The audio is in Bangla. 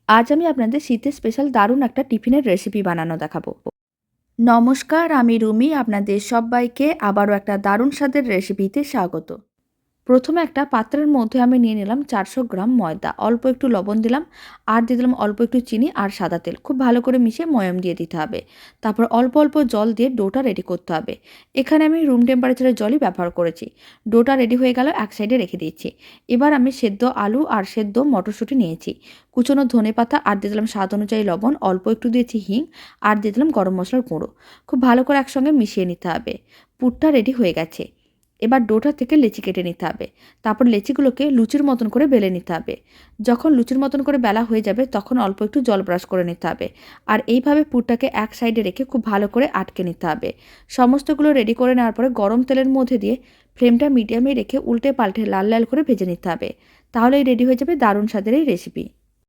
আজ আমি আপনাদের শীতের স্পেশাল দারুণ একটা টিফিনের রেসিপি বানানো দেখাবো। নমস্কার, আমি রুমি। আপনাদের সবাইকে আবারও একটা দারুণ স্বাদের রেসিপিতে স্বাগত। প্রথমে একটা পাত্রের মধ্যে আমি নিয়ে নিলাম 400 গ্রাম ময়দা, অল্প একটু লবণ দিলাম, আর দিয়ে দিলাম অল্প একটু চিনি আর সাদা তেল। খুব ভালো করে মিশিয়ে ময়াম দিয়ে দিতে হবে। তারপর অল্প অল্প জল দিয়ে ডোটা রেডি করতে হবে। এখানে আমি রুম টেম্পারেচারের জলই ব্যবহার করেছি। ডোটা রেডি হয়ে গেল, এক সাইডে রেখে দিয়েছি। এবার আমি সেদ্ধ আলু আর সেদ্ধ মটরশুঁটি নিয়েছি, কুচনো ধনেপাতা, আর দিয়ে দিলাম স্বাদ অনুযায়ী লবণ, অল্প একটু দিয়েছি হিং, আর দিয়ে দিলাম গরম মশলার গুঁড়ো। খুব ভালো করে একসঙ্গে মিশিয়ে নিতে হবে। পুরটা রেডি হয়ে গেছে। এবার ডোটা থেকে লেচি কেটে নিতে হবে। তারপর লেচিগুলোকে লুচির মতন করে বেলে নিতে হবে। যখন লুচির মতন করে বেলা হয়ে যাবে তখন অল্প একটু জল ব্রাশ করে নিতে হবে। আর এইভাবে পুরটাকে এক সাইডে রেখে খুব ভালো করে আটকে নিতে হবে। সমস্তগুলো রেডি করে নেওয়ার পরে গরম তেলের মধ্যে দিয়ে ফ্লেমটা মিডিয়ামে রেখে উল্টে পাল্টে লাল লাল করে ভেজে নিতে হবে। তাহলেই রেডি হয়ে যাবে দারুণ স্বাদের এই রেসিপি।